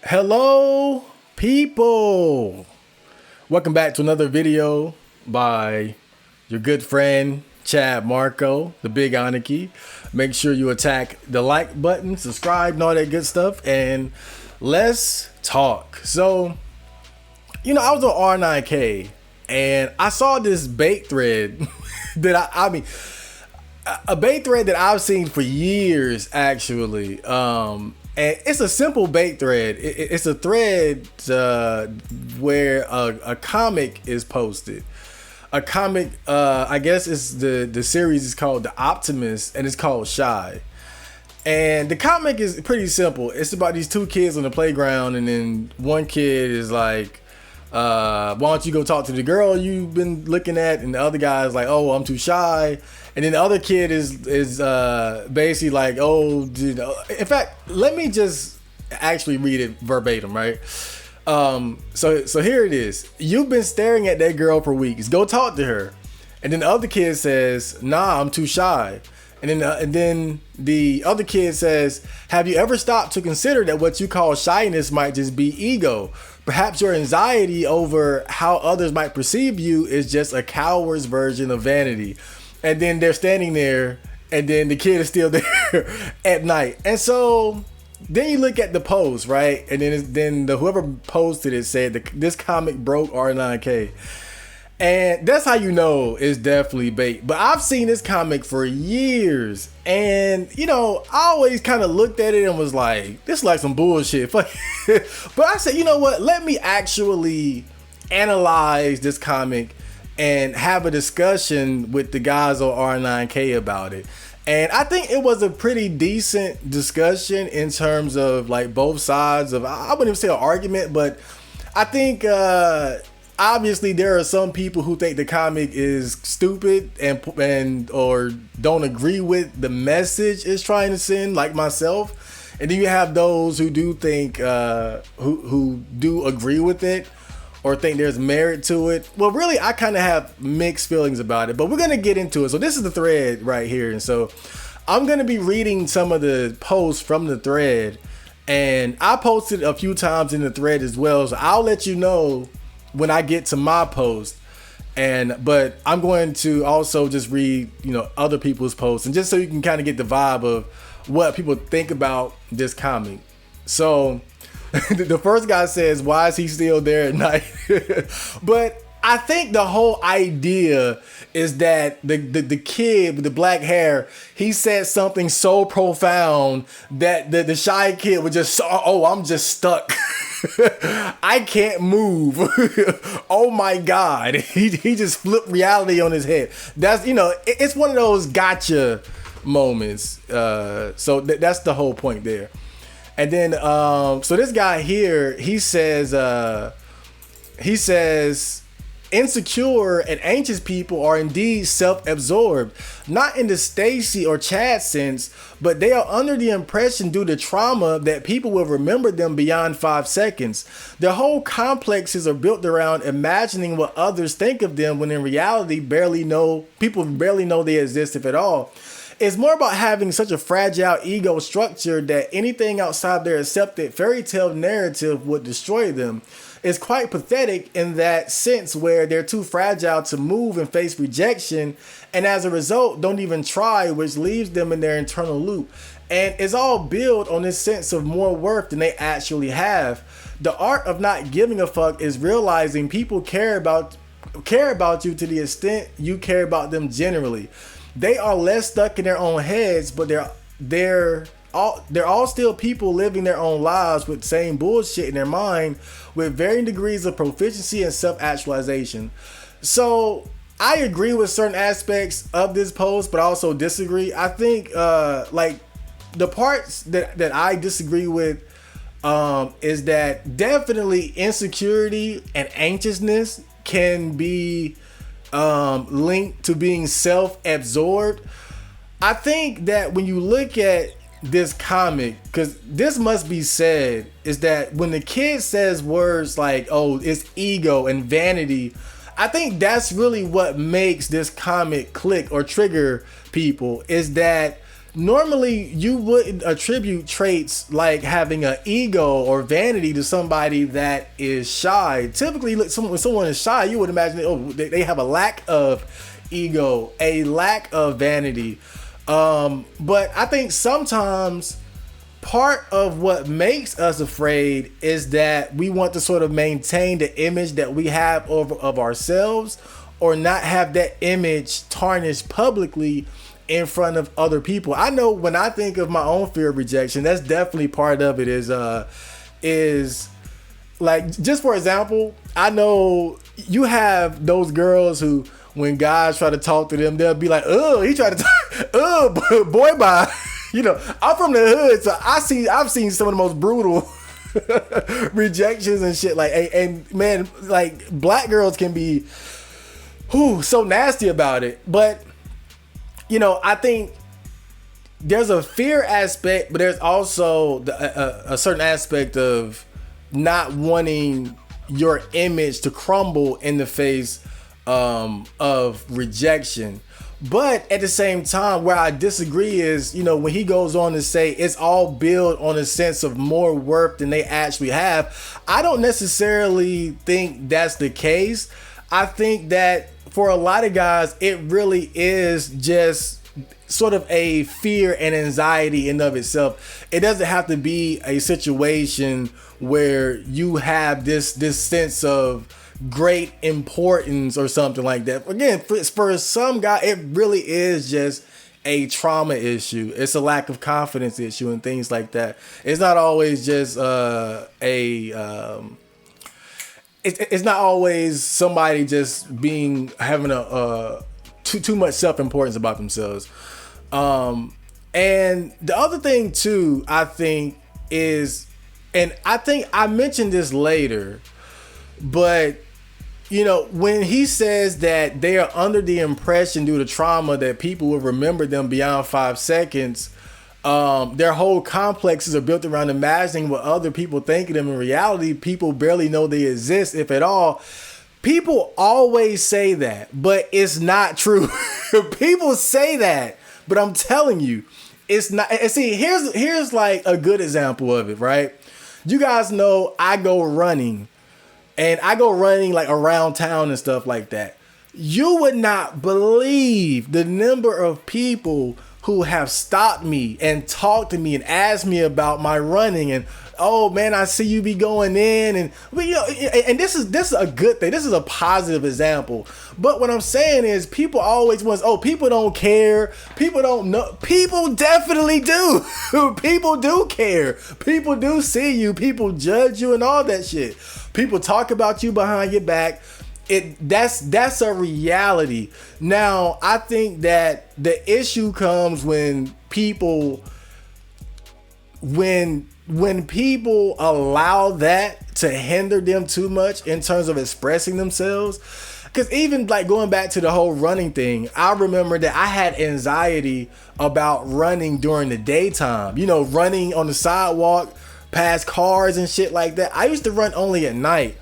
Hello, people. Welcome back to another video by your good friend, Chad Marco, the Big Anarchy. Make sure you attack the like button, subscribe, and all that good stuff, and let's talk. So, I was on R9K, and I saw this bait thread that a bait thread that I've seen for years, actually. And it's a simple bait thread. It's a thread where a comic is posted. A comic, I guess it's the series is called The Optimist, and it's called Shy. And the comic is pretty simple. It's about these two kids on the playground, and then one kid is like, why don't you go talk to the girl you've been looking at? And the other guy is like, oh, I'm too shy. And then the other kid is basically like, oh, dude. In fact, let me just actually read it verbatim, right? So here it is. You've been staring at that girl for weeks. Go talk to her. And then the other kid says, nah, I'm too shy. And then the other kid says, have you ever stopped to consider that what you call shyness might just be ego? Perhaps your anxiety over how others might perceive you is just a coward's version of vanity. And then they're standing there, and then the kid is still there at night. And so then you look at the post, right? And then whoever posted it said this comic broke R9K. And that's how you know it's definitely bait. But I've seen this comic for years. And, I always kind of looked at it and was like, this is like some bullshit. But I said, you know what? Let me actually analyze this comic and have a discussion with the guys on R9K about it. And I think it was a pretty decent discussion in terms of like both sides of, I wouldn't even say an argument, but I think obviously there are some people who think the comic is stupid and or don't agree with the message it's trying to send, like myself. And then you have those who do think who do agree with it or think there's merit to it. Well, really, I kind of have mixed feelings about it, but we're going to get into it. So this is the thread right here. And so I'm going to be reading some of the posts from the thread, and I posted a few times in the thread as well. So I'll let you know when I get to my post. But I'm going to also just read, other people's posts, and just so you can kind of get the vibe of what people think about this comic. So the first guy says, why is he still there at night? But I think the whole idea is that the kid with the black hair, he said something so profound that the shy kid would just, oh, I'm just stuck. I can't move. Oh my God. He just flipped reality on his head. That's, it's one of those gotcha moments. So that's the whole point there. And then, so this guy here, he says, insecure and anxious people are indeed self-absorbed, not in the Stacy or Chad sense, but they are under the impression due to trauma that people will remember them beyond 5 seconds. Their whole complexes are built around imagining what others think of them when in reality people barely know they exist, if at all. It's more about having such a fragile ego structure that anything outside their accepted fairy tale narrative would destroy them. It's quite pathetic in that sense where they're too fragile to move and face rejection, and as a result don't even try, which leaves them in their internal loop. And it's all built on this sense of more worth than they actually have. The art of not giving a fuck is realizing people care about you to the extent you care about them generally. They are less stuck in their own heads, but they're all still people living their own lives with the same bullshit in their mind, with varying degrees of proficiency and self-actualization. So I agree with certain aspects of this post, but I also disagree. I think like the parts that I disagree with is that definitely insecurity and anxiousness can be linked to being self-absorbed. I think that when you look at this comic, because this must be said, is that when the kid says words like, oh, it's ego and vanity, I think that's really what makes this comic click or trigger people is that normally you wouldn't attribute traits like having an ego or vanity to somebody that is shy. Typically, when someone is shy, you would imagine, they have a lack of ego, a lack of vanity. But I think sometimes part of what makes us afraid is that we want to sort of maintain the image that we have of ourselves, or not have that image tarnished publicly in front of other people. I know when I think of my own fear of rejection, that's definitely part of it. Is like, just for example, I know you have those girls who, when guys try to talk to them, they'll be like, "Oh, he tried to talk, oh, boy, bye." I'm from the hood, so I've seen some of the most brutal rejections and shit. Like, and man, like, black girls can be, so nasty about it. But I think there's a fear aspect, but there's also a certain aspect of not wanting your image to crumble in the face of rejection. But at the same time, where I disagree is, when he goes on to say it's all built on a sense of more worth than they actually have. I don't necessarily think that's the case. I think that for a lot of guys, it really is just sort of a fear and anxiety in of itself. It doesn't have to be a situation where you have this sense of great importance or something like that. Again, for some guy, it really is just a trauma issue. It's a lack of confidence issue and things like that. It's not always just it's not always somebody just having too much self-importance about themselves. And the other thing too, I think is, and I think I mentioned this later, but when he says that they are under the impression due to trauma that people will remember them beyond 5 seconds, their whole complexes are built around imagining what other people think of them. In reality, people barely know they exist, if at all. People always say that, but it's not true. People say that, but I'm telling you, it's not. And see, here's like a good example of it, right? You guys know I go running. And I go running like around town and stuff like that. You would not believe the number of people who have stopped me and talked to me and asked me about my running, and, "Oh man, I see you be going in," and and this is a good thing. This is a positive example. But what I'm saying is, people always want, people don't care, people don't know. People definitely do. People do care. People do see you. People judge you and all that shit. People talk about you behind your back. That's a reality. Now, I think that the issue comes when people allow that to hinder them too much in terms of expressing themselves. Because even like going back to the whole running thing, I remember that I had anxiety about running during the daytime. Running on the sidewalk past cars and shit like that. I used to run only at night.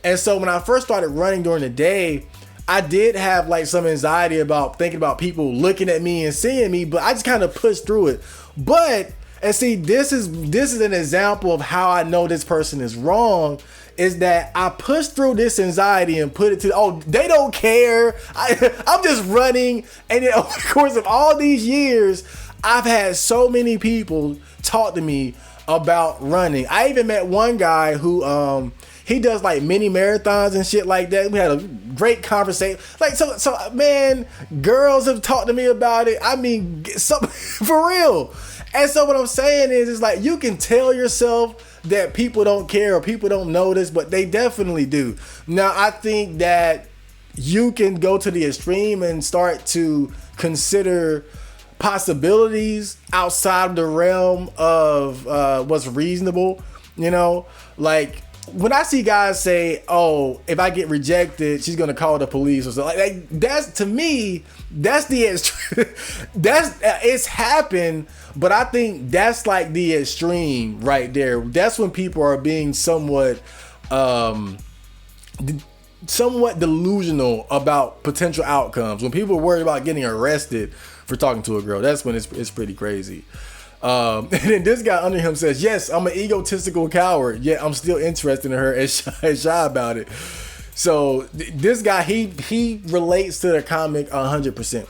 And so when I first started running during the day, I did have like some anxiety about thinking about people looking at me and seeing me, but I just kind of pushed through it. And see, this is an example of how I know this person is wrong, is that I pushed through this anxiety and put it to, they don't care. I'm just running. And then over the course of all these years, I've had so many people talk to me about running. I even met one guy who he does like mini marathons and shit like that. We had a great conversation. Like, so man, girls have talked to me about it. I mean, for real. And so what I'm saying is like, you can tell yourself that people don't care or people don't notice, but they definitely do. Now, I think that you can go to the extreme and start to consider possibilities outside of the realm of what's reasonable. Like, when I see guys say, if I get rejected, she's gonna call the police or something, like that's, to me, that's the it's happened, but I think that's like the extreme right there. That's when people are being somewhat delusional about potential outcomes. When people are worried about getting arrested for talking to a girl. That's when it's pretty crazy. And then this guy under him says, yes, I'm an egotistical coward, yet I'm still interested in her and shy about it. So this guy, he relates to the comic 100%.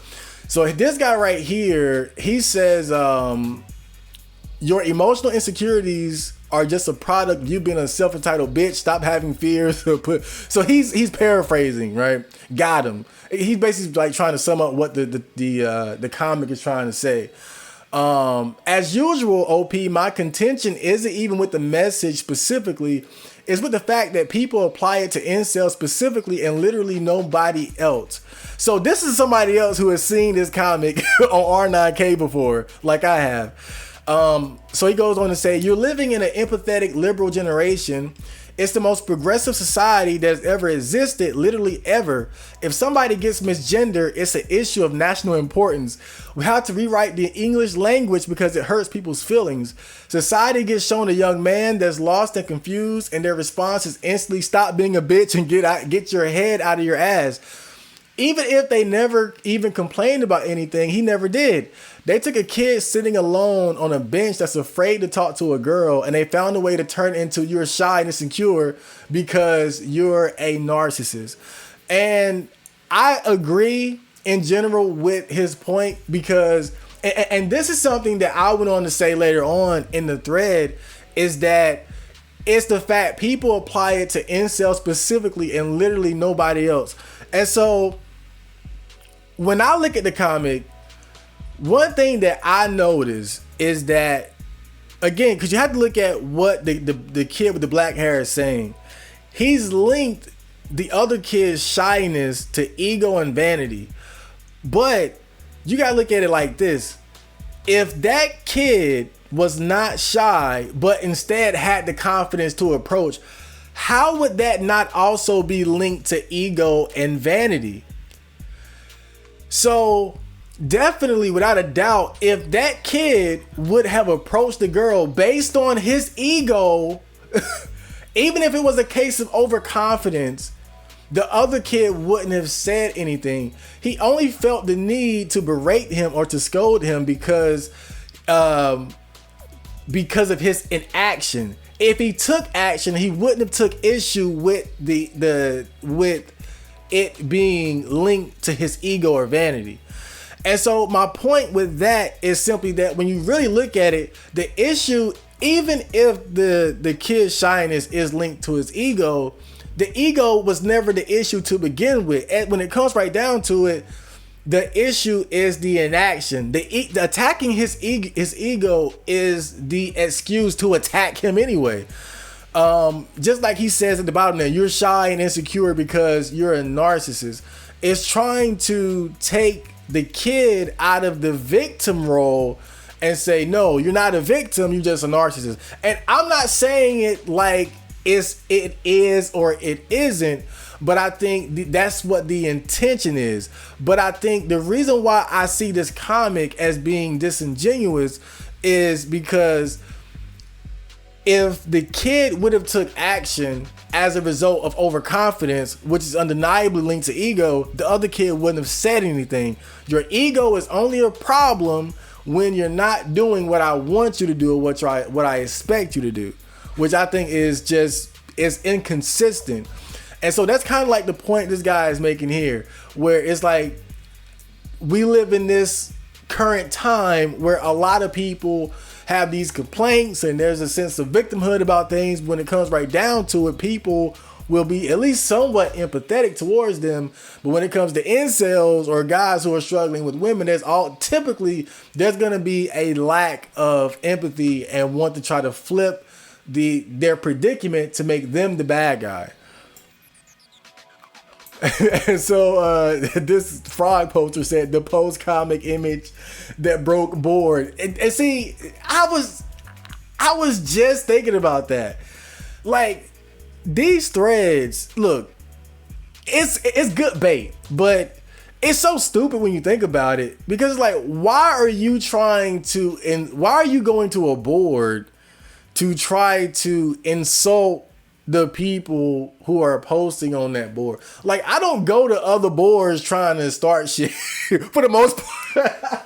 So this guy right here, he says, your emotional insecurities are just a product of you being a self-entitled bitch. Stop having fears. So he's paraphrasing, right? Got him. He's basically like trying to sum up what the comic is trying to say. As usual, OP, my contention isn't even with the message specifically. It's with the fact that people apply it to incels specifically and literally nobody else. So this is somebody else who has seen this comic on R9K before, like I have. So he goes on to say, you're living in an empathetic liberal generation. It's the most progressive society that has ever existed, literally ever. If somebody gets misgendered, it's an issue of national importance. We have to rewrite the English language because it hurts people's feelings. Society gets shown a young man that's lost and confused, and their response is instantly stop being a bitch and get your head out of your ass. Even if they never even complained about anything, he never did. They took a kid sitting alone on a bench that's afraid to talk to a girl, and they found a way to turn into you're shy and insecure because you're a narcissist. And I agree in general with his point because, and this is something that I went on to say later on in the thread, is that it's the fact people apply it to incels specifically and literally nobody else. And so when I look at the comic, one thing that I notice is that, again, because you have to look at what the kid with the black hair is saying. He's linked the other kid's shyness to ego and vanity. But you got to look at it like this. If that kid was not shy, but instead had the confidence to approach, how would that not also be linked to ego and vanity? So definitely, without a doubt, if that kid would have approached the girl based on his ego, even if it was a case of overconfidence, the other kid wouldn't have said anything. He only felt the need to berate him or to scold him because of his inaction. If he took action, he wouldn't have took issue with with it being linked to his ego or vanity. And so my point with that is simply that when you really look at it, the issue, even if the kid's shyness is linked to his ego, the ego was never the issue to begin with. And when it comes right down to it, the issue is the inaction. The attacking his ego is the excuse to attack him anyway. Just like he says at the bottom there, you're shy and insecure because you're a narcissist. It's trying to take the kid out of the victim role and say, no, you're not a victim, you're just a narcissist. And I'm not saying it like it is or it isn't, but I think that's what the intention is. But I think the reason why I see this comic as being disingenuous is because if the kid would have took action as a result of overconfidence, which is undeniably linked to ego, the other kid wouldn't have said anything. Your ego is only a problem when you're not doing what I want you to do or what I expect you to do, which I think is inconsistent. And so that's kind of like the point this guy is making here, where it's like we live in this current time where a lot of people have these complaints and there's a sense of victimhood about things. When it comes right down to it, people will be at least somewhat empathetic towards them. But when it comes to incels or guys who are struggling with women, there's going to be a lack of empathy and want to try to flip their predicament to make them the bad guy. And so this frog poster said the post comic image that broke board. And see, I was just thinking about that. Like, these threads, look, it's good bait, but it's so stupid when you think about it, because it's like, why are you going to a board to try to insult the people who are posting on that board? Like, I don't go to other boards trying to start shit for the most part.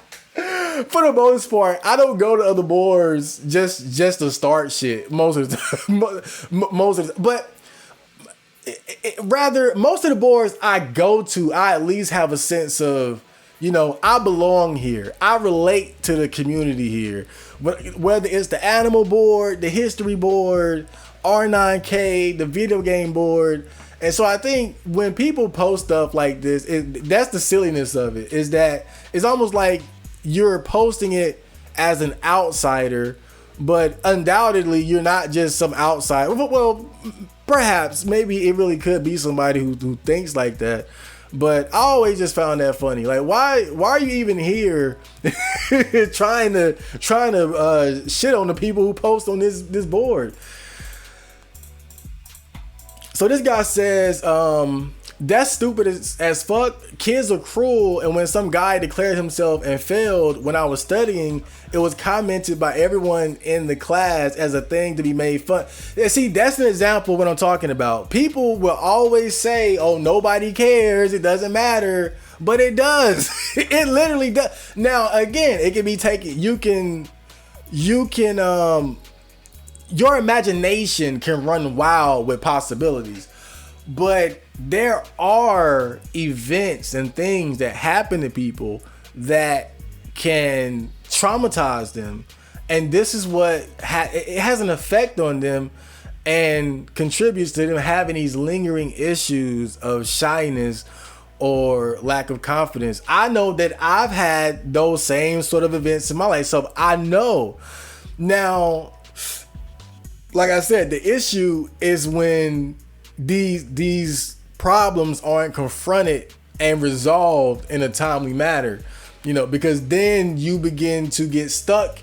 For the most part, I don't go to other boards just to start shit. Most of the but rather most of the boards I go to, I at least have a sense of, I belong here. I relate to the community here. Whether it's the animal board, the history board, R9K, the video game board. And so I think when people post stuff like this, that's the silliness of it, is that it's almost like you're posting it as an outsider, but undoubtedly you're not just some outsider. Well, perhaps, maybe it really could be somebody who thinks like that. But I always just found that funny. Like, why are you even here trying to shit on the people who post on this board? So this guy says, that's stupid as fuck. Kids are cruel, and when some guy declared himself and failed when I was studying, it was commented by everyone in the class as a thing to be made fun. Yeah, see, that's an example of what I'm talking about. People will always say, oh, nobody cares, it doesn't matter, but it does. It literally does. Now, again, it can be taken, you can your imagination can run wild with possibilities, but there are events and things that happen to people that can traumatize them, and this is what it has an effect on them and contributes to them having these lingering issues of shyness or lack of confidence. I know that I've had those same sort of events in my life, so I know. Now, like I said, the issue is when these problems aren't confronted and resolved in a timely manner, because then you begin to get stuck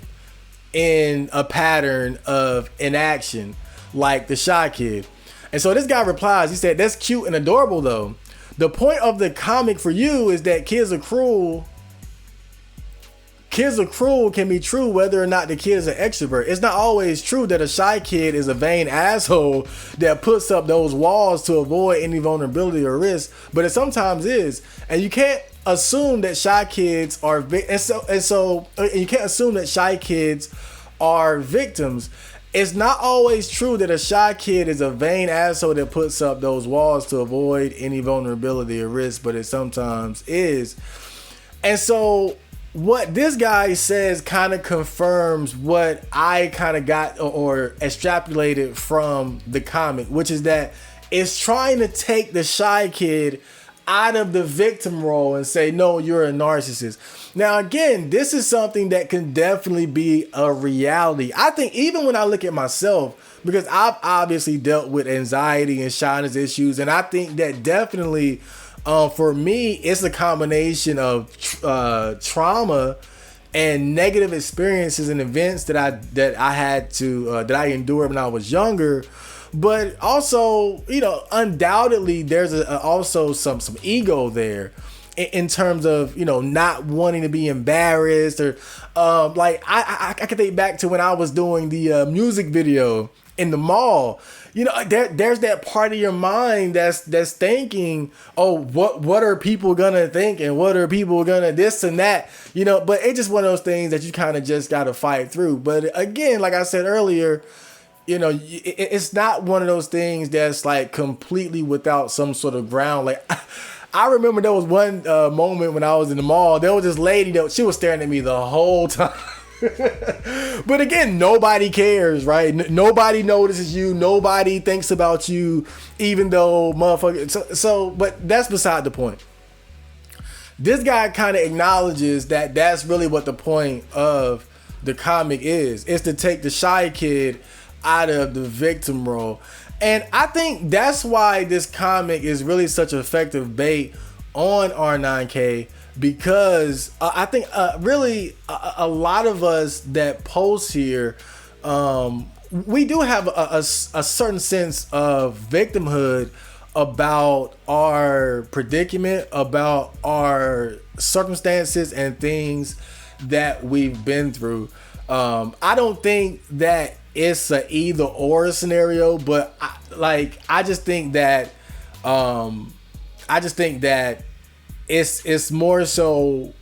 in a pattern of inaction, like the shy kid. And so this guy replies, he said, that's cute and adorable though. The point of the comic for you is that kids are cruel can be true whether or not the kid is an extrovert. It's not always true that a shy kid is a vain asshole that puts up those walls to avoid any vulnerability or risk, but it sometimes is. And you can't assume that shy kids are you can't assume that shy kids are victims. It's not always true that a shy kid is a vain asshole that puts up those walls to avoid any vulnerability or risk, but it sometimes is. And so what this guy says kind of confirms what I kind of got or extrapolated from the comic, which is that it's trying to take the shy kid out of the victim role and say, no, you're a narcissist. Now, again, this is something that can definitely be a reality. I think even when I look at myself, because I've obviously dealt with anxiety and shyness issues, and I think that definitely for me, it's a combination of trauma and negative experiences and events that I had to that I endured when I was younger. But also, undoubtedly, there's also some ego there in terms of not wanting to be embarrassed or like I can think back to when I was doing the music video in the mall. There's that part of your mind that's thinking, oh, what are people gonna think and what are people gonna this and that, but it's just one of those things that you kind of just gotta fight through. But again, like I said earlier, it's not one of those things that's like completely without some sort of ground. Like I remember there was one moment when I was in the mall, there was this lady that she was staring at me the whole time. But again, nobody cares, right? Nobody notices you. Nobody thinks about you, even though motherfucker. So, but that's beside the point. This guy kind of acknowledges that that's really what the point of the comic is. It's to take the shy kid out of the victim role. And I think that's why this comic is really such an effective bait on R9K. Because I think really a lot of us that post here, we do have a certain sense of victimhood about our predicament, about our circumstances and things that we've been through. I don't think that it's a either or scenario, but I just think that it's more so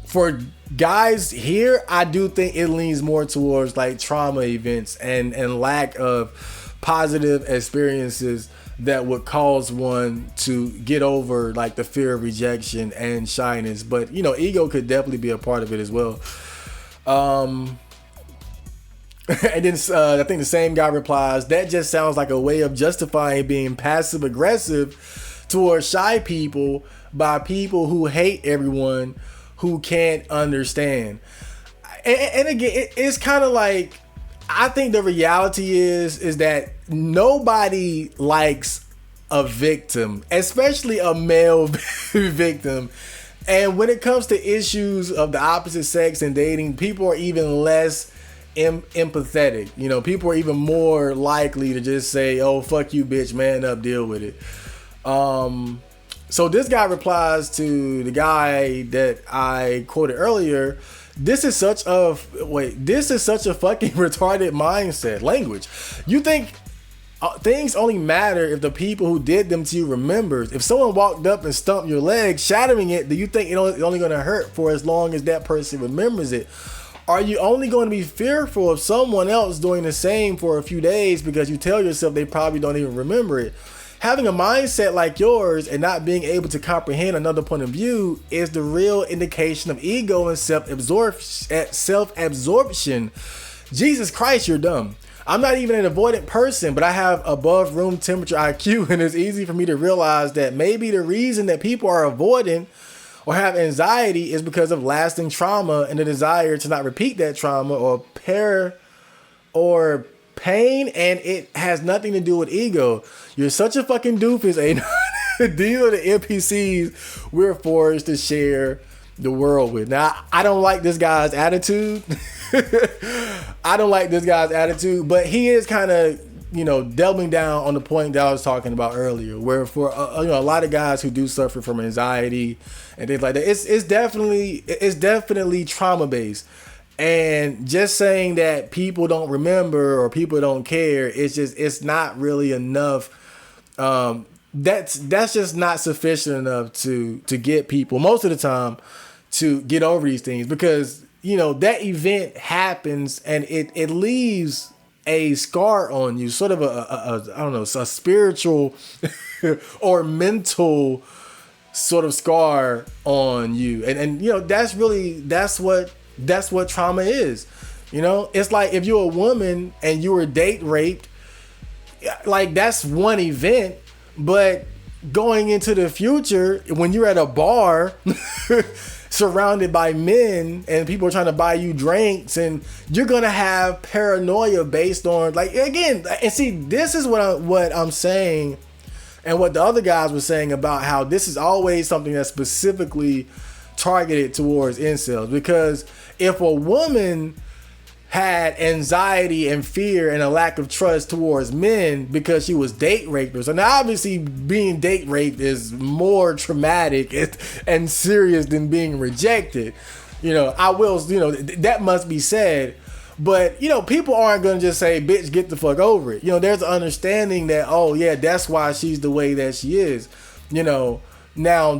for guys, here I do think it leans more towards like trauma events and lack of positive experiences that would cause one to get over like the fear of rejection and shyness. But you know, ego could definitely be a part of it as well. And then I think the same guy replies, that just sounds like a way of justifying being passive aggressive towards shy people by people who hate everyone who can't understand. And again, it's kind of like, I think the reality is that nobody likes a victim, especially a male victim. And when it comes to issues of the opposite sex and dating, people are even less empathetic. You know, people are even more likely to just say, "Oh, fuck you, bitch, man up, deal with it." So this guy replies to the guy that I quoted earlier. This is such a fucking retarded mindset. Language. You think things only matter if the people who did them to you remembers. If someone walked up and stumped your leg, shattering it, do you think it's only going to hurt for as long as that person remembers it? Are you only going to be fearful of someone else doing the same for a few days because you tell yourself they probably don't even remember it? Having a mindset like yours and not being able to comprehend another point of view is the real indication of ego and self-absorption. Jesus Christ, you're dumb. I'm not even an avoidant person, but I have above room temperature IQ, and it's easy for me to realize that maybe the reason that people are avoiding or have anxiety is because of lasting trauma and the desire to not repeat that trauma or pain, and it has nothing to do with ego. You're such a fucking doofus, These are the NPCs we're forced to share the world with. Now, I don't like this guy's attitude. But he is kind of, doubling down on the point that I was talking about earlier, where for a lot of guys who do suffer from anxiety and things like that, it's definitely trauma based. And just saying that people don't remember or people don't care, it's not really enough. That's just not sufficient enough to get people most of the time to get over these things, because that event happens and it leaves a scar on you, sort of a spiritual or mental sort of scar on you, and that's what trauma is. It's like if you're a woman and you were date raped, like that's one event, but going into the future, when you're at a bar surrounded by men and people are trying to buy you drinks, and you're gonna have paranoia based on, like, again, and see, this is what I'm saying, and what the other guys were saying about how this is always something that's specifically targeted towards incels. Because if a woman had anxiety and fear and a lack of trust towards men because she was date raped, so now obviously being date raped is more traumatic and serious than being rejected. That must be said. But people aren't gonna just say, bitch, get the fuck over it. There's an understanding that, oh yeah, that's why she's the way that she is. Now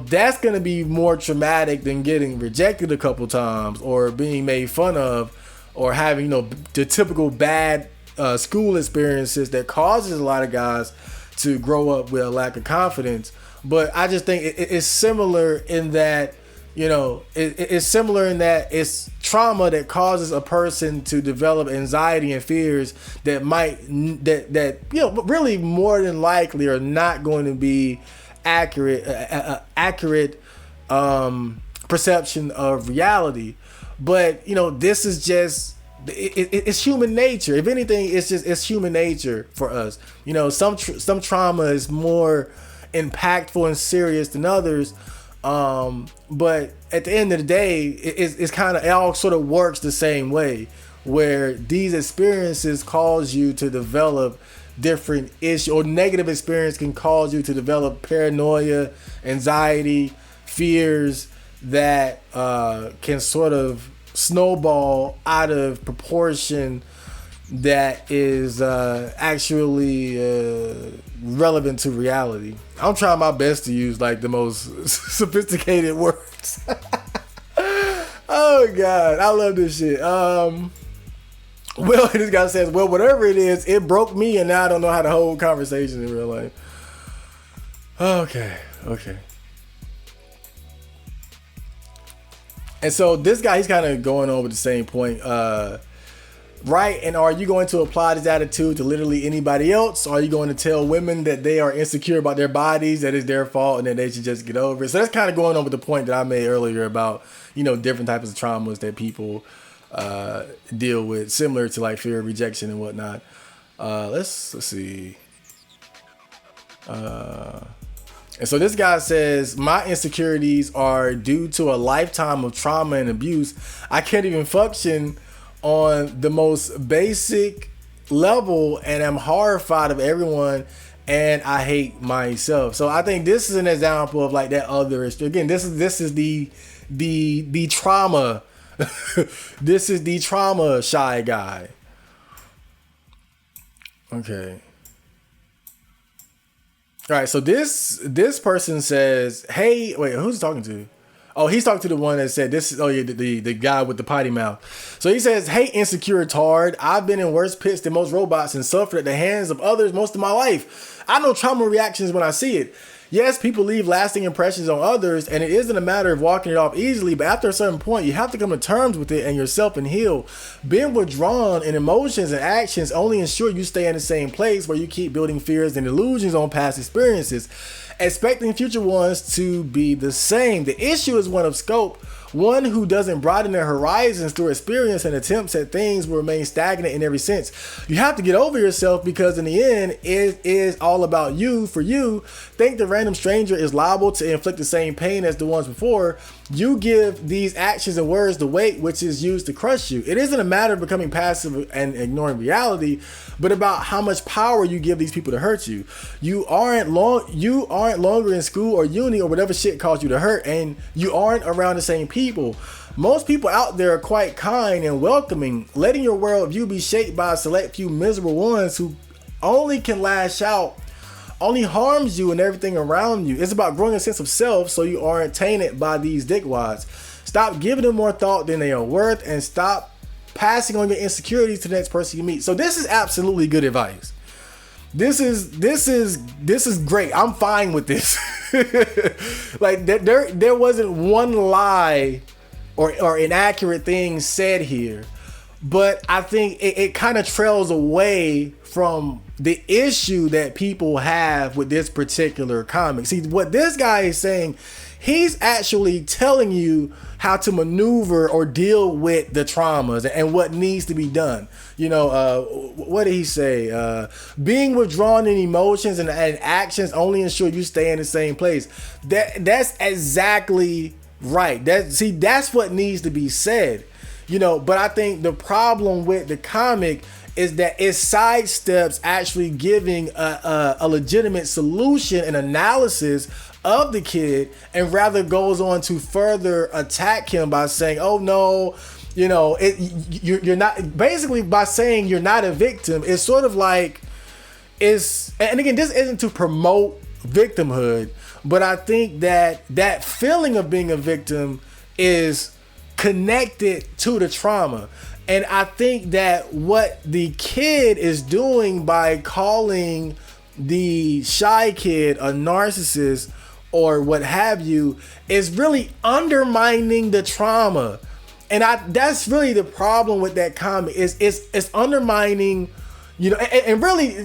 that's gonna be more traumatic than getting rejected a couple times or being made fun of, or having the typical bad school experiences that causes a lot of guys to grow up with a lack of confidence. But I just think it's similar in that it's trauma that causes a person to develop anxiety and fears that really more than likely are not going to be accurate perception of reality. But this is just it's human nature. If anything, it's human nature for us. Some trauma is more impactful and serious than others. But at the end of the day, it all sort of works the same way, where these experiences cause you to develop different issues, or negative experience can cause you to develop paranoia, anxiety, fears that can sort of snowball out of proportion that is actually relevant to reality. I'm trying my best to use like the most sophisticated words. Oh God, I love this shit. Well, this guy says, well, whatever it is, it broke me, and now I don't know how to hold conversation in real life. Okay. And so this guy, he's kind of going on with the same point. Right, and are you going to apply this attitude to literally anybody else? Or are you going to tell women that they are insecure about their bodies, that it's their fault, and that they should just get over it? So that's kind of going on with the point that I made earlier about, different types of traumas that people deal with, similar to like fear of rejection and whatnot. Let's see. And so this guy says, my insecurities are due to a lifetime of trauma and abuse. I can't even function on the most basic level, and I'm horrified of everyone, and I hate myself. So I think this is an example of like that other. Again, this is the trauma. This is the trauma shy guy. Okay. All right. So this person says, "Hey, wait, who's he talking to?" Oh, he's talking to the one that said this is, oh yeah, the guy with the potty mouth. So he says, hey, insecure tard, I've been in worse pits than most robots and suffered at the hands of others most of my life. I know trauma reactions when I see it. Yes, people leave lasting impressions on others, and it isn't a matter of walking it off easily, but after a certain point, you have to come to terms with it and yourself and heal. Being withdrawn in emotions and actions only ensure you stay in the same place where you keep building fears and illusions on past experiences, expecting future ones to be the same. The issue is one of scope. One who doesn't broaden their horizons through experience and attempts at things will remain stagnant in every sense. You have to get over yourself, because in the end, it is all about you. For you, think the random stranger is liable to inflict the same pain as the ones before. You give these actions and words the weight which is used to crush you. It isn't a matter of becoming passive and ignoring reality, but about how much power you give these people to hurt you. You aren't longer in school or uni or whatever shit caused you to hurt, and you aren't around the same people. Most people out there are quite kind and welcoming. Letting your worldview be shaped by a select few miserable ones who only can lash out only harms you and everything around you. It's about growing a sense of self so you aren't tainted by these dickwads. Stop giving them more thought than they are worth, and stop passing on your insecurities to the next person you meet. So this is absolutely good advice. This is great. I'm fine with this. Like there wasn't one lie or inaccurate thing said here, but I think it kind of trails away from the issue that people have with this particular comic. See, what this guy is saying, he's actually telling you how to maneuver or deal with the traumas and what needs to be done. What did he say? Being withdrawn in emotions and actions only ensure you stay in the same place. That's exactly right. That's what needs to be said. But I think the problem with the comic is that it sidesteps actually giving a legitimate solution and analysis of the kid, and rather goes on to further attack him by saying, oh no, you're not, basically by saying you're not a victim. It's sort of like, and again, this isn't to promote victimhood, but I think that feeling of being a victim is connected to the trauma. And I think that what the kid is doing by calling the shy kid a narcissist or what have you is really undermining the trauma. And that's really the problem with that comic, is it's undermining, and really,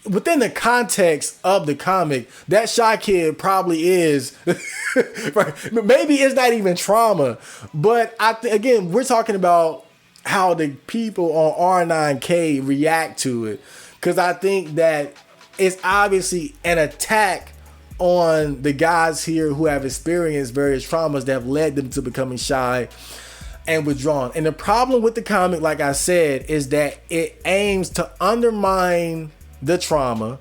within the context of the comic, that shy kid probably is, maybe it's not even trauma, but again, we're talking about how the people on R9K react to it, because I think that it's obviously an attack on the guys here who have experienced various traumas that have led them to becoming shy and withdrawn. And the problem with the comic, like I said, is that it aims to undermine the trauma.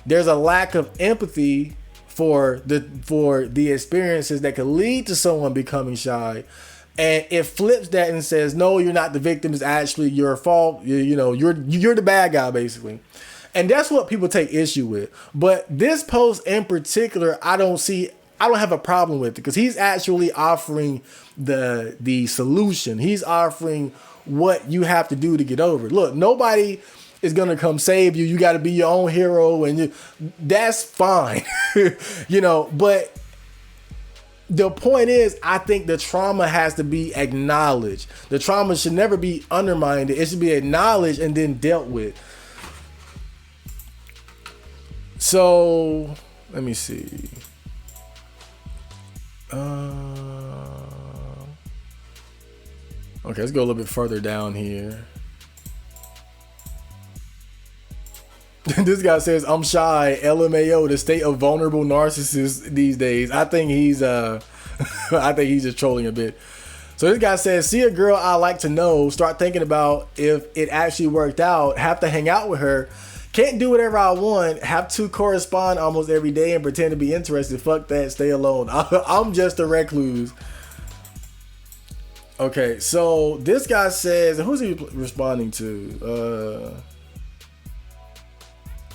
There's a lack of empathy for the experiences that could lead to someone becoming shy, and it flips that and says, no, you're not the victim, it's actually your fault. You're the bad guy, basically. And that's what people take issue with. But this post in particular, I don't see I don't have a problem with it because he's actually offering the solution. He's offering what you have to do to get over it. Look, nobody is gonna come save you. You got to be your own hero, and that's fine, But the point is, I think the trauma has to be acknowledged. The trauma should never be undermined. It should be acknowledged and then dealt with. So let me see. Okay, let's go a little bit further down here. This guy says, I'm shy, LMAO, the state of vulnerable narcissists these days. I think he's just trolling a bit. So this guy says, see a girl I like to know, start thinking about if it actually worked out, have to hang out with her, can't do whatever I want, have to correspond almost every day and pretend to be interested. Fuck that, stay alone. I'm just a recluse. Okay, so this guy says, who's he responding to?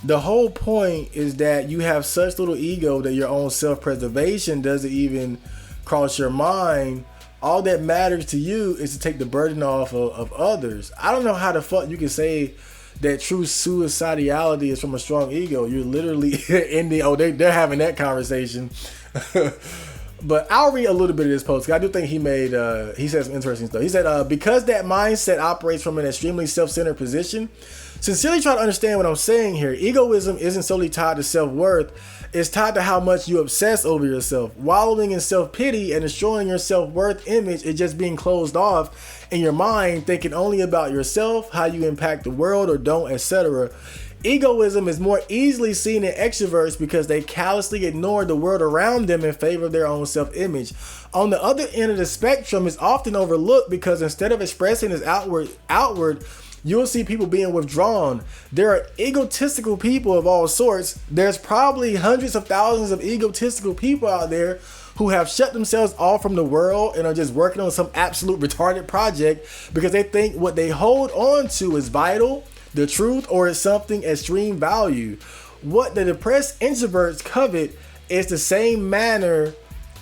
The whole point is that you have such little ego that your own self-preservation doesn't even cross your mind. All that matters to you is to take the burden off of others. I don't know how the fuck you can say that true suicidality is from a strong ego. You're literally in the, they're having that conversation. But I'll read a little bit of this post. I do think he said some interesting stuff. He said, because that mindset operates from an extremely self-centered position, sincerely try to understand what I'm saying here. Egoism isn't solely tied to self-worth. It's tied to how much you obsess over yourself. Wallowing in self-pity and destroying your self-worth image is just being closed off in your mind, thinking only about yourself, how you impact the world or don't, etc. Egoism is more easily seen in extroverts because they callously ignore the world around them in favor of their own self-image. On the other end of the spectrum, it's often overlooked because instead of expressing as outward, you'll see people being withdrawn. There are egotistical people of all sorts. There's probably hundreds of thousands of egotistical people out there who have shut themselves off from the world and are just working on some absolute retarded project because they think what they hold on to is vital, the truth, or is something extreme value. What the depressed introverts covet is the same manner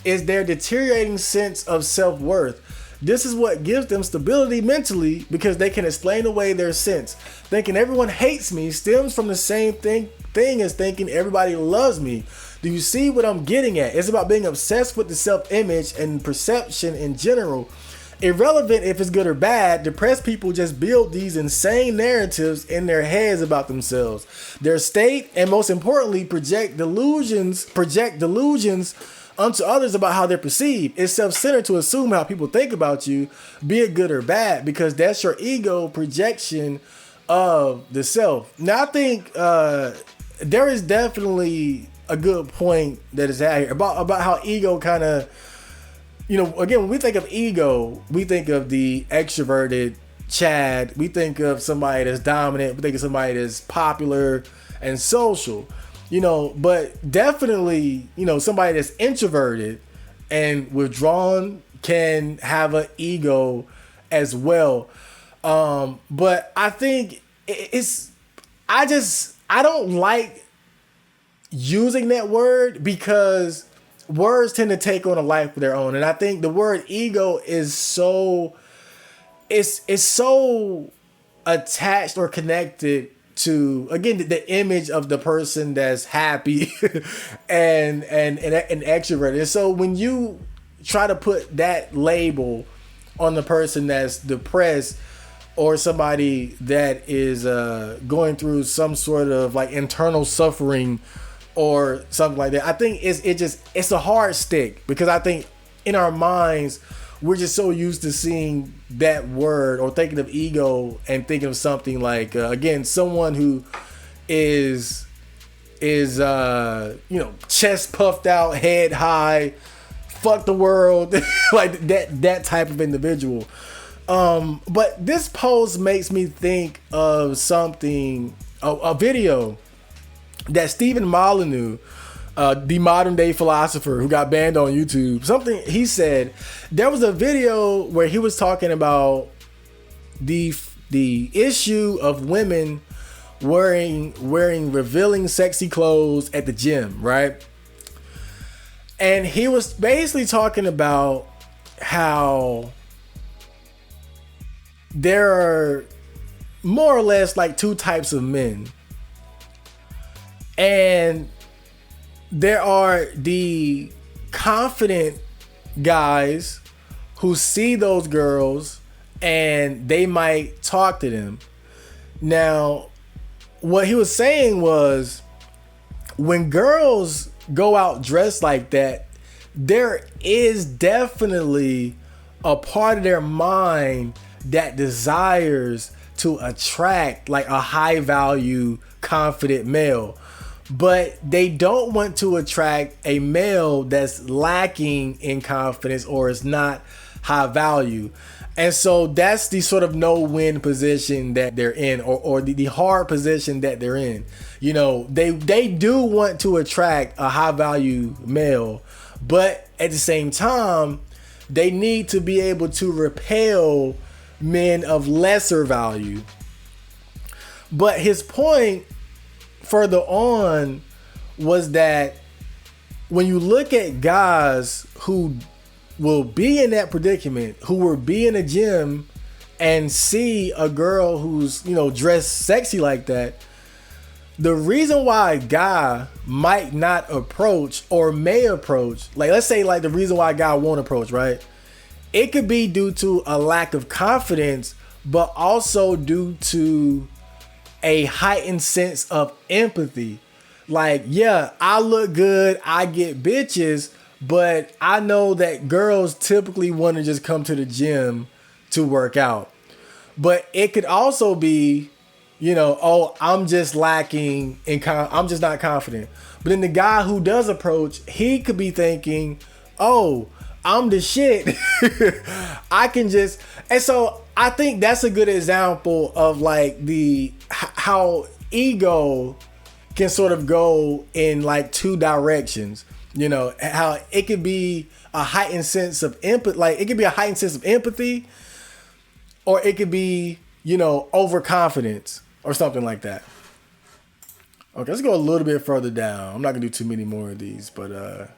as their deteriorating sense of self-worth. This is what gives them stability mentally because they can explain away their sense. Thinking everyone hates me stems from the same thing as thinking everybody loves me. Do you see what I'm getting at? It's about being obsessed with the self-image and perception in general. Irrelevant if it's good or bad, depressed people just build these insane narratives in their heads about themselves, their state, and most importantly, project delusions unto others about how they're perceived. It's self-centered to assume how people think about you, be it good or bad, because that's your ego projection of the self. Now, I think there is definitely a good point that is out here about how ego kind of, again, when we think of ego, we think of the extroverted Chad. We think of somebody that's dominant. We think of somebody that's popular and social. But definitely, somebody that's introverted and withdrawn can have an ego as well. But I think I don't like using that word because words tend to take on a life of their own. And I think the word ego is it's so attached or connected to, again, the image of the person that's happy and extroverted. And so when you try to put that label on the person that's depressed or somebody that is going through some sort of like internal suffering or something like that, I think it's a hard stick because I think in our minds we're just so used to seeing that word or thinking of ego and thinking of something like, again, someone who is chest puffed out, head high, fuck the world, like that type of individual. But this post makes me think of something, a video that Stephen Molyneux, the modern day philosopher who got banned on YouTube, something he said. There was a video where he was talking about the issue of women wearing revealing sexy clothes at the gym, right? And he was basically talking about how there are more or less like two types of men. And there are the confident guys who see those girls and they might talk to them. Now, what he was saying was, when girls go out dressed like that, there is definitely a part of their mind that desires to attract like a high value, confident male. But they don't want to attract a male that's lacking in confidence or is not high value. And so that's the sort of no-win position that they're in, or the hard position that they're in. You know, they do want to attract a high-value male, but at the same time, they need to be able to repel men of lesser value. But his point further on was that when you look at guys who will be in that predicament, who will be in a gym and see a girl who's, you know, dressed sexy like that, the reason why a guy might not approach or may approach, like let's say like the reason why a guy won't approach, right? It could be due to a lack of confidence, but also due to a heightened sense of empathy. Like, yeah, I look good, I get bitches, but I know that girls typically want to just come to the gym to work out. But it could also be, you know, oh, I'm just lacking in I'm just not confident. But then the guy who does approach, he could be thinking, oh, I'm the shit. I can just, and so I think that's a good example of like how ego can sort of go in like two directions. You know, how it could be a heightened sense of empathy, like it could be a heightened sense of empathy, or it could be, you know, overconfidence or something like that. Okay, let's go a little bit further down. I'm not gonna do too many more of these, but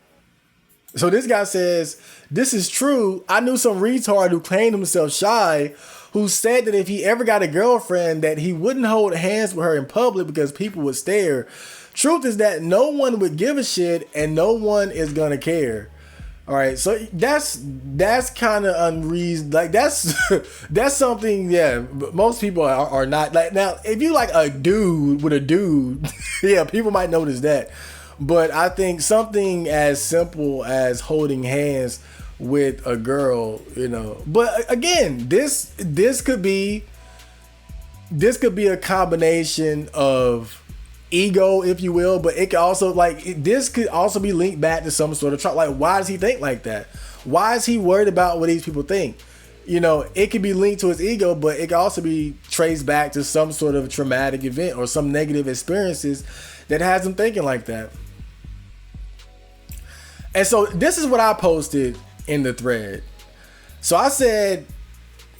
so this guy says, this is true. I knew some retard who claimed himself shy, who said that if he ever got a girlfriend that he wouldn't hold hands with her in public because people would stare. Truth is that no one would give a shit and no one is gonna care. All right, so that's kind of unreasonable. Like that's something. Yeah, most people are not like. Now, if you like a dude with a dude, yeah, people might notice that. But I think something as simple as holding hands with a girl, you know. But again, this could be a combination of ego, if you will, but it could also this could also be linked back to some sort of trauma. Like, why does he think like that? Why is he worried about what these people think? You know, it could be linked to his ego, but it could also be traced back to some sort of traumatic event or some negative experiences that has him thinking like that. And so this is what I posted in the thread. So I said,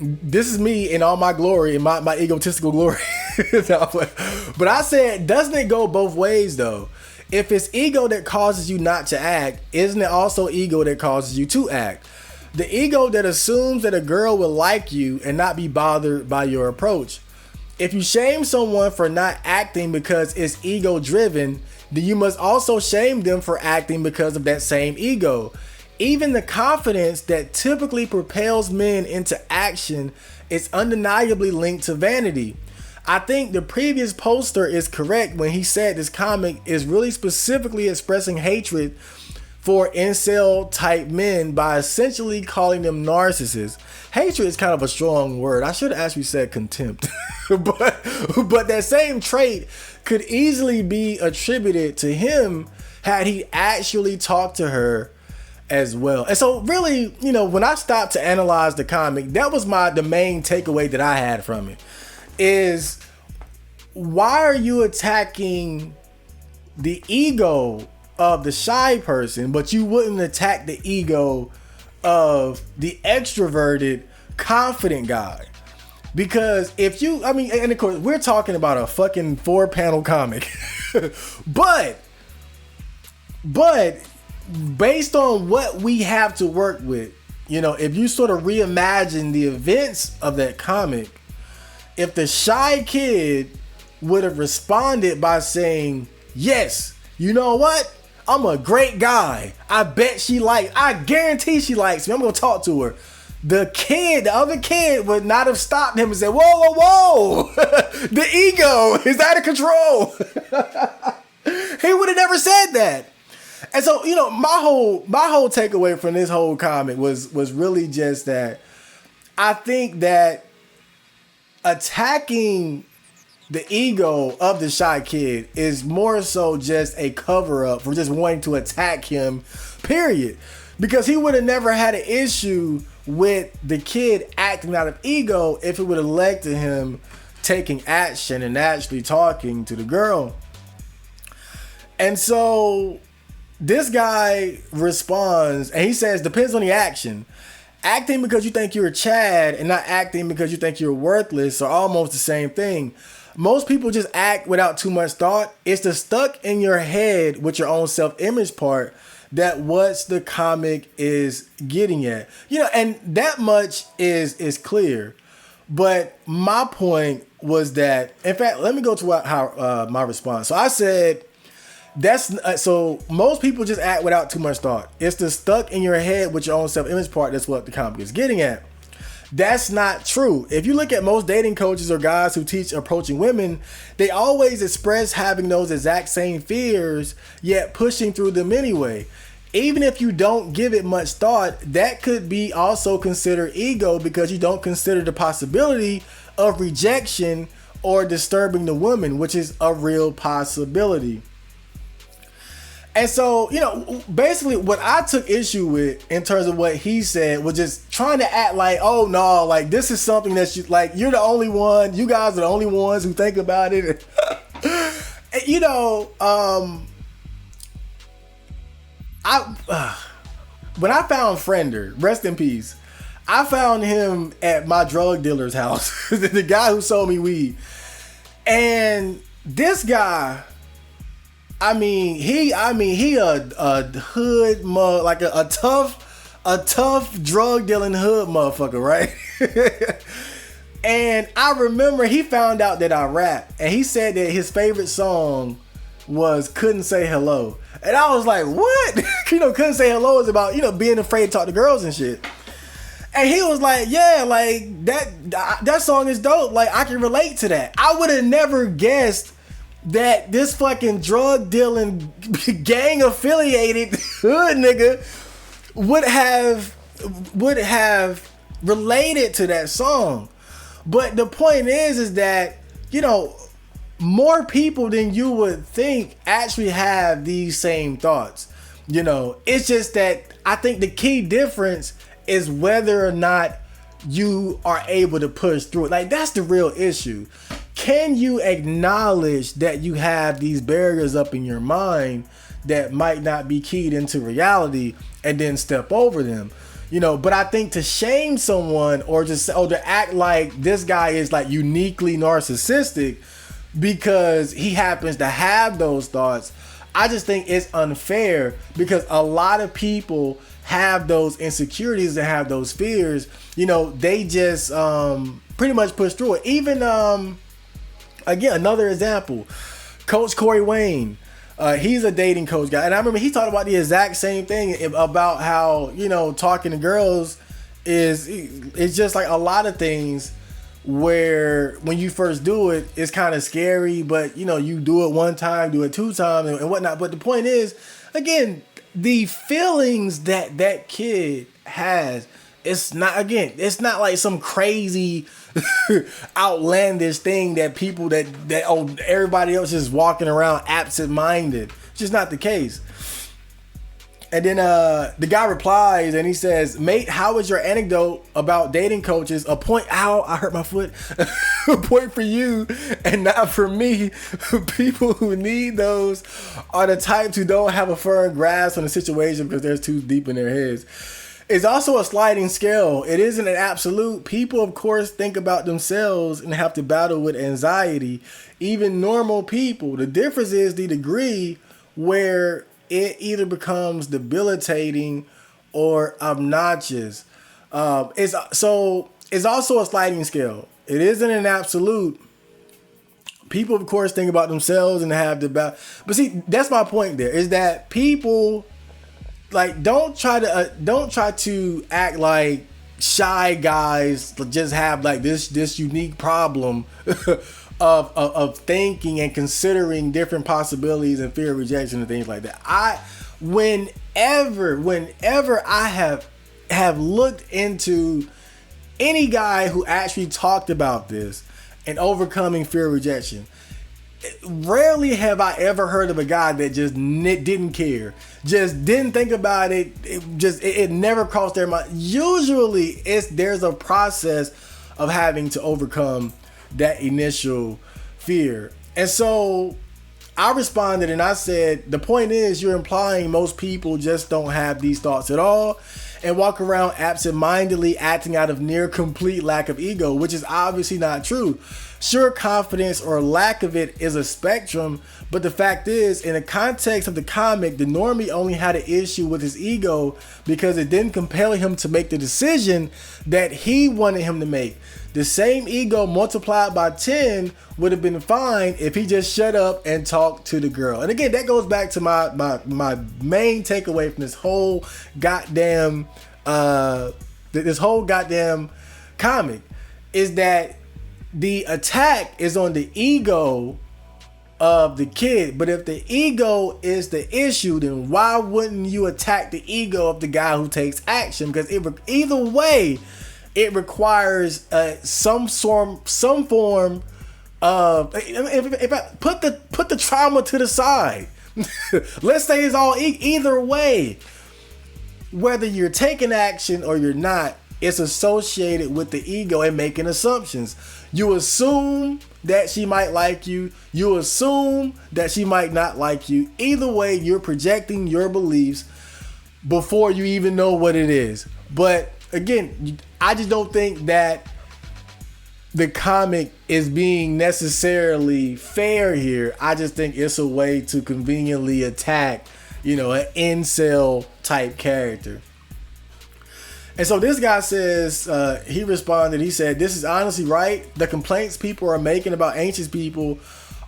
this is me in all my glory, in my egotistical glory. But I said, doesn't it go both ways though? If it's ego that causes you not to act, isn't it also ego that causes you to act? The ego that assumes that a girl will like you and not be bothered by your approach. If you shame someone for not acting because it's ego driven, then you must also shame them for acting because of that same ego. Even the confidence that typically propels men into action is undeniably linked to vanity. I think the previous poster is correct when he said this comic is really specifically expressing hatred for incel type men by essentially calling them narcissists. Hatred is kind of a strong word. I should have actually said contempt. but that same trait could easily be attributed to him had he actually talked to her as well. And so really, you know, when I stopped to analyze the comic, that was the main takeaway that I had from it is, why are you attacking the ego of the shy person, but you wouldn't attack the ego of the extroverted, confident guy? Because if you, I mean, and of course, we're talking about a fucking 4-panel comic, but based on what we have to work with, if you sort of reimagine the events of that comic, if the shy kid would have responded by saying, yes, you know what? I'm a great guy. I guarantee she likes me. I'm going to talk to her. The other kid would not have stopped him and said, whoa, whoa, whoa. The ego is out of control. He would have never said that. And so, my whole takeaway from this whole comic was really just that I think that attacking the ego of the shy kid is more so just a cover up for just wanting to attack him, period. Because he would have never had an issue with the kid acting out of ego if it would have led to him taking action and actually talking to the girl. And so this guy responds and he says, depends on the action. Acting because you think you're a Chad and not acting because you think you're worthless are almost the same thing. Most people just act without too much thought. It's the stuck in your head with your own self-image part that what the comic is getting at. And that much is clear. But my point was that, in fact, let me go to how my response. So I said, so most people just act without too much thought. It's the stuck in your head with your own self-image part. That's what the comic is getting at. That's not true. If you look at most dating coaches or guys who teach approaching women, they always express having those exact same fears, yet pushing through them anyway. Even if you don't give it much thought, that could be also considered ego because you don't consider the possibility of rejection or disturbing the woman, which is a real possibility. And so, basically what I took issue with in terms of what he said was just trying to act like, oh no, like this is something that you're the only one, you guys are the only ones who think about it. When I found Friender, rest in peace, I found him at my drug dealer's house, the guy who sold me weed. And this guy, he a hood mug, like a tough drug dealing hood motherfucker, right? And I remember he found out that I rap, and he said that his favorite song was Couldn't Say Hello. And I was like, what? Couldn't Say Hello is about, being afraid to talk to girls and shit. And he was like, yeah, like that song is dope. Like I can relate to that. I would have never guessed that this fucking drug dealing gang affiliated hood nigga would have related to that song. But the point is that, more people than you would think actually have these same thoughts. It's just that I think the key difference is whether or not you are able to push through it. Like that's the real issue. Can you acknowledge that you have these barriers up in your mind that might not be keyed into reality and then step over them? But I think to shame someone or to act like this guy is like uniquely narcissistic because he happens to have those thoughts, I just think it's unfair because a lot of people have those insecurities and have those fears. They just pretty much push through it. Even again, another example, Coach Corey Wayne. He's a dating coach guy. And I remember he talked about the exact same thing about how, talking to girls it's just like a lot of things where when you first do it, it's kind of scary, but you do it one time, do it two times and whatnot. But the point is, again, the feelings that kid has, it's not like some crazy outlandish thing that people that everybody else is walking around absent-minded. It's just not the case. And then the guy replies and he says, mate, how is your anecdote about dating coaches a point? Ow, I hurt my foot. A point for you and not for me. People who need those are the types who don't have a firm grasp on the situation because they're too deep in their heads. It's also a sliding scale. It isn't an absolute. People, of course, think about themselves and have to battle with anxiety. Even normal people. The difference is the degree where it either becomes debilitating or obnoxious. It's also a sliding scale. It isn't an absolute. People, of course, think about themselves and have the but see, that's my point. There is that people like don't try to act like shy guys just have like this unique problem of thinking and considering different possibilities and fear of rejection and things like that. Whenever I have looked into any guy who actually talked about this and overcoming fear of rejection, rarely have I ever heard of a guy that just didn't care, just didn't think about it. It never crossed their mind. Usually, there's a process of having to overcome that initial fear. And so I responded and I said, the point is, you're implying most people just don't have these thoughts at all and walk around absent-mindedly acting out of near complete lack of ego, which is obviously not true. Sure, confidence or lack of it is a spectrum, but the fact is, in the context of the comic, the normie only had an issue with his ego because it didn't compel him to make the decision that he wanted him to make. The same ego multiplied by 10 would have been fine if he just shut up and talked to the girl. And again, that goes back to my main takeaway from this whole goddamn comic is that the attack is on the ego of the kid. But if the ego is the issue, then why wouldn't you attack the ego of the guy who takes action? Because either way, it requires some form of. If I put the trauma to the side, let's say it's all either way. Whether you're taking action or you're not, it's associated with the ego and making assumptions. You assume that she might like you. You assume that she might not like you. Either way, you're projecting your beliefs before you even know what it is. But again, I just don't think that the comic is being necessarily fair here. I just think it's a way to conveniently attack, an incel type character. And so this guy says, he responded, he said, this is honestly right. The complaints people are making about anxious people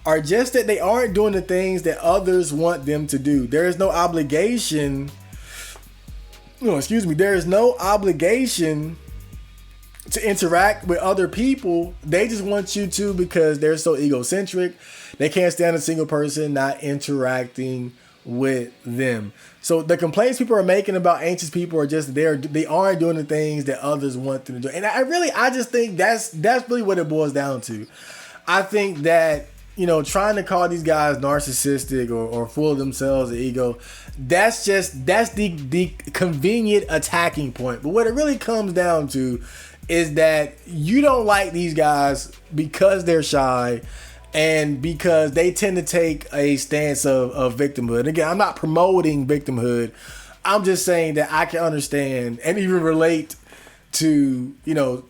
are just that they aren't doing the things that others want them to do. There is no obligation. There is no obligation to interact with other people. They just want you to because they're so egocentric. They can't stand a single person not interacting with them. So the complaints people are making about anxious people are just they aren't doing the things that others want them to do. And I just think that's really what it boils down to. I think that, trying to call these guys narcissistic or full of themselves, the ego, that's the convenient attacking point. But what it really comes down to is that you don't like these guys because they're shy and because they tend to take a stance of victimhood. Again, I'm not promoting victimhood. I'm just saying that I can understand and even relate to,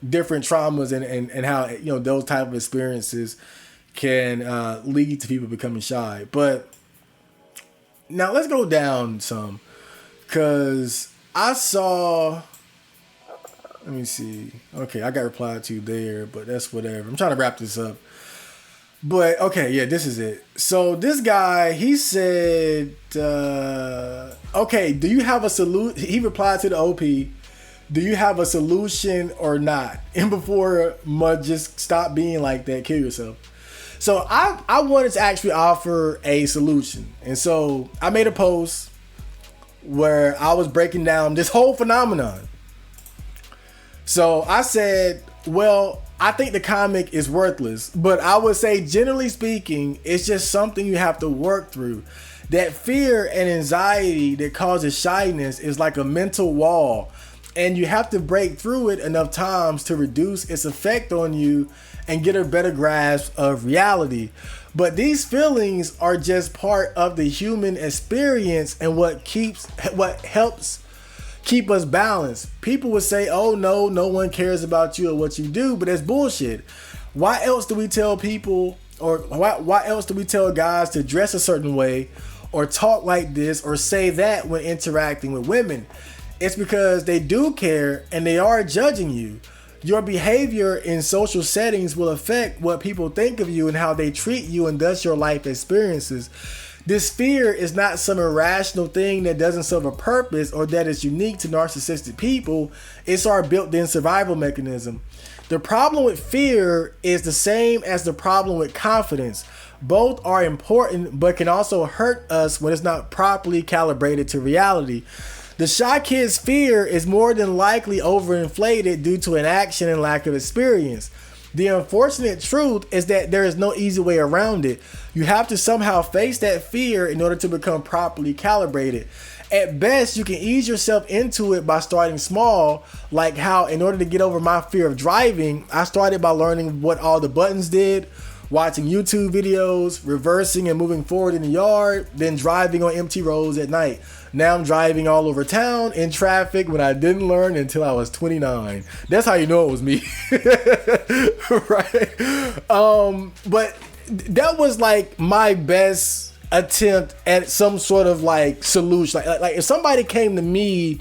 different traumas and how, those type of experiences can lead to people becoming shy. But now let's go down some, because I saw, let me see. Okay, I got replied to there, but that's whatever. I'm trying to wrap this up. But okay, yeah, this is it. So this guy, he said, okay, do you have a solution? He replied to the OP, do you have a solution or not? And before Mud just stop being like that, kill yourself. So I wanted to actually offer a solution. And so I made a post where I was breaking down this whole phenomenon. So I said, well, I think the comic is worthless, but I would say, generally speaking, it's just something you have to work through. That fear and anxiety that causes shyness is like a mental wall, and you have to break through it enough times to reduce its effect on you and get a better grasp of reality. But these feelings are just part of the human experience and what helps keep us balanced. People would say, oh no one cares about you or what you do, but that's bullshit. Why else do we tell people, or why else do we tell guys to dress a certain way or talk like this or say that when interacting with women. It's because they do care and they are judging you. Your behavior in social settings will affect what people think of you and how they treat you, and thus your life experiences. This fear is not some irrational thing that doesn't serve a purpose or that is unique to narcissistic people. It's our built-in survival mechanism. The problem with fear is the same as the problem with confidence. Both are important, but can also hurt us when it's not properly calibrated to reality. The shy kid's fear is more than likely overinflated due to inaction and lack of experience. The unfortunate truth is that there is no easy way around it. You have to somehow face that fear in order to become properly calibrated. At best, you can ease yourself into it by starting small, like how in order to get over my fear of driving, I started by learning what all the buttons did, watching YouTube videos, reversing and moving forward in the yard, then driving on empty roads at night. Now I'm driving all over town in traffic when I didn't learn until I was 29. That's how you know it was me. Right? But that was like my best attempt at some sort of like solution. Like if somebody came to me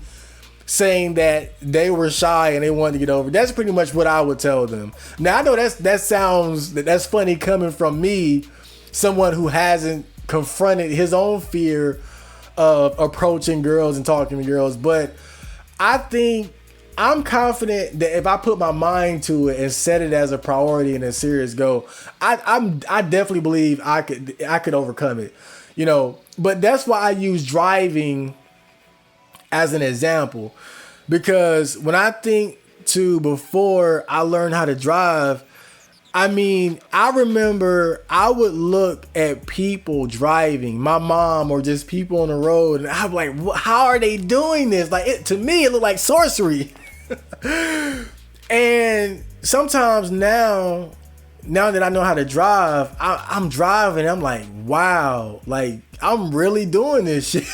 saying that they were shy and they wanted to get over, that's pretty much what I would tell them. Now I know that's funny coming from me, someone who hasn't confronted his own fear of approaching girls and talking to girls, but I think I'm confident that if I put my mind to it and set it as a priority and a serious goal, I definitely believe I could overcome it, you know. But that's why I use driving as an example, because when I think to before I learned how to drive, I mean, I remember I would look at people driving, my mom or just people on the road, and I'm like, how are they doing this? Like, to me, it looked like sorcery. And sometimes now that I know how to drive, I'm driving, I'm like, wow, like I'm really doing this shit.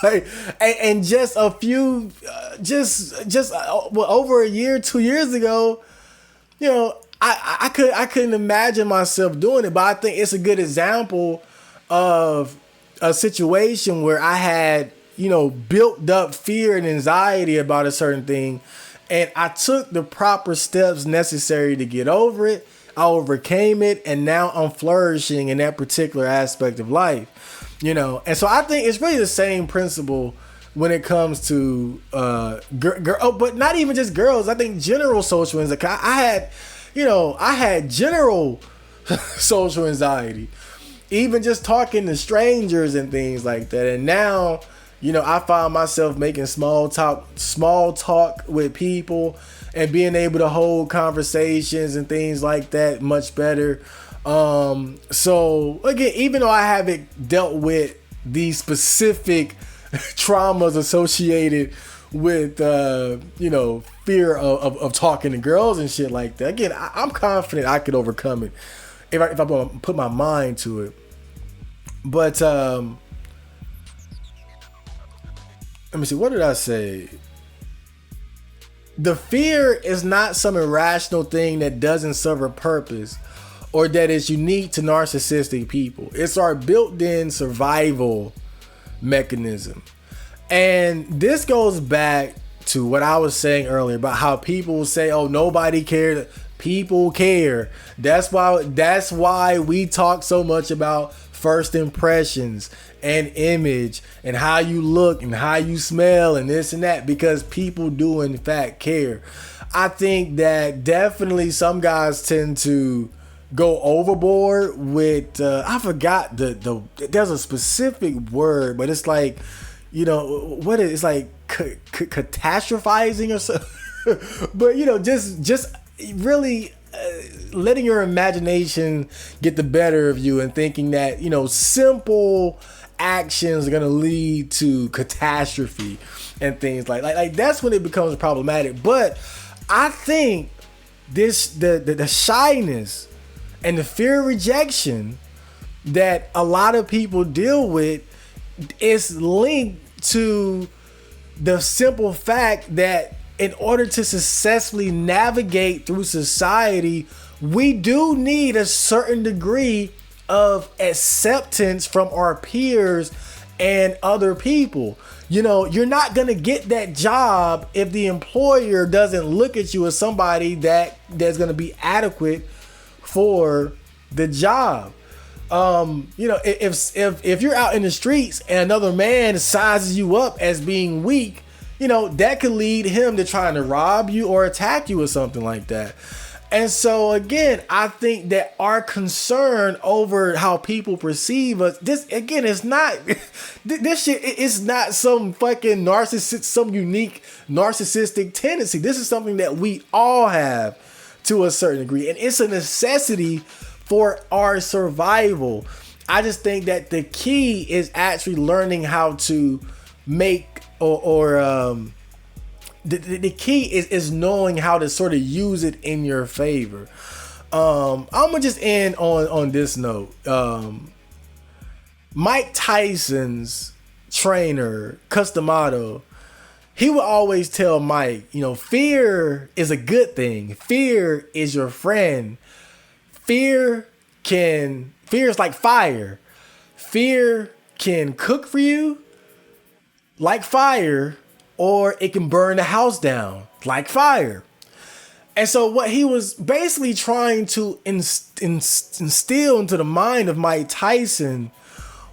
Like, and just a few, over a year, 2 years ago, you know, I couldn't imagine myself doing it, but I think it's a good example of a situation where I had, you know, built up fear and anxiety about a certain thing, and I took the proper steps necessary to get over it. I overcame it, and now I'm flourishing in that particular aspect of life, you know. And so I think it's really the same principle when it comes to but not even just girls. I think general social anxiety. I had general social anxiety, even just talking to strangers and things like that. And now, you know, I find myself making small talk with people and being able to hold conversations and things like that much better. So again, even though I haven't dealt with these specific traumas associated with fear of talking to girls and shit like that, again, I'm confident I could overcome it if I put my mind to it. But let me see, what did I say? The fear is not some irrational thing that doesn't serve a purpose or that is unique to narcissistic people. It's our built-in survival mechanism. And this goes back to what I was saying earlier about how people say, oh, nobody cares. People care. That's why we talk so much about first impressions and image and how you look and how you smell and this and that, because people do in fact care. I think that definitely some guys tend to go overboard with I forgot there's a specific word, but it's like, you know, what it's like catastrophizing or something. But you know, just really letting your imagination get the better of you and thinking that, you know, simple actions are going to lead to catastrophe and things like that's when it becomes problematic. But I think the shyness and the fear of rejection that a lot of people deal with is linked to the simple fact that in order to successfully navigate through society, we do need a certain degree of acceptance from our peers and other people. You know, you're not going to get that job if the employer doesn't look at you as somebody that's going to be adequate for the job. You know, if you're out in the streets and another man sizes you up as being weak, you know, that could lead him to trying to rob you or attack you or something like that. And so again, I think that our concern over how people perceive us, this again is not this shit is not some fucking narcissist, some unique narcissistic tendency. This is something that we all have to a certain degree, and it's a necessity for our survival. I just think that the key is actually learning how to make the key is knowing how to sort of use it in your favor. I'm gonna just end on this note. Mike Tyson's trainer, Customato, he would always tell Mike, you know, fear is a good thing. Fear is your friend. Fear is like fire. Fear can cook for you like fire, or it can burn the house down like fire. And so what he was basically trying to instill into the mind of Mike Tyson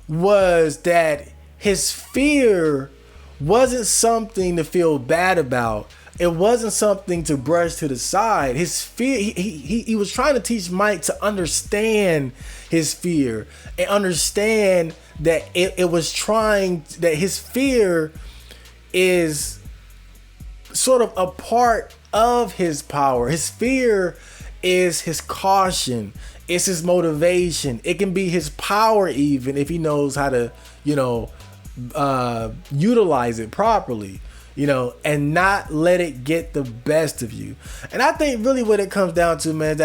was that his fear wasn't something to feel bad about. It wasn't something to brush to the side. His fear, he was trying to teach Mike to understand his fear and understand that that his fear is sort of a part of his power. His fear is his caution. It's his motivation. It can be his power even if he knows how to, you know, utilize it properly, you know, and not let it get the best of you. And I think really what it comes down to, man,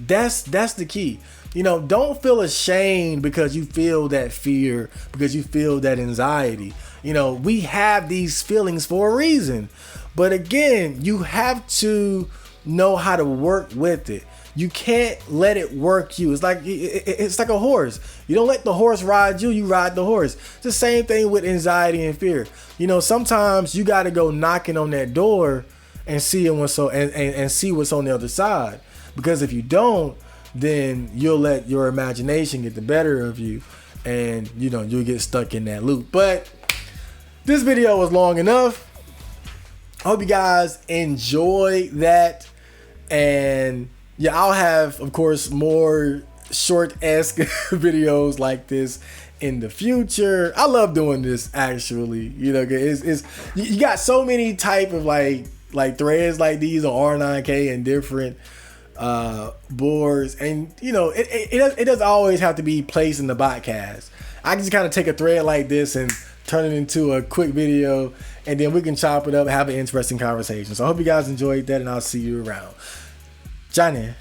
that's the key. You know, don't feel ashamed because you feel that fear, because you feel that anxiety. You know, we have these feelings for a reason. But again, you have to know how to work with it. You can't let it work you. It's like a horse. You don't let the horse ride you, you ride the horse. It's the same thing with anxiety and fear. You know, sometimes you got to go knocking on that door and see what's on the other side. Because if you don't, then you'll let your imagination get the better of you, and you know, you'll get stuck in that loop. But this video was long enough. I hope you guys enjoy that. And yeah, I'll have, of course, more short-esque videos like this in the future. I love doing this, actually. You know, you got so many type of like threads like these on R9K and different boards, and you know, it doesn't always have to be placed in the podcast. I can just kind of take a thread like this and turn it into a quick video, and then we can chop it up and have an interesting conversation. So I hope you guys enjoyed that, and I'll see you around. Johnny.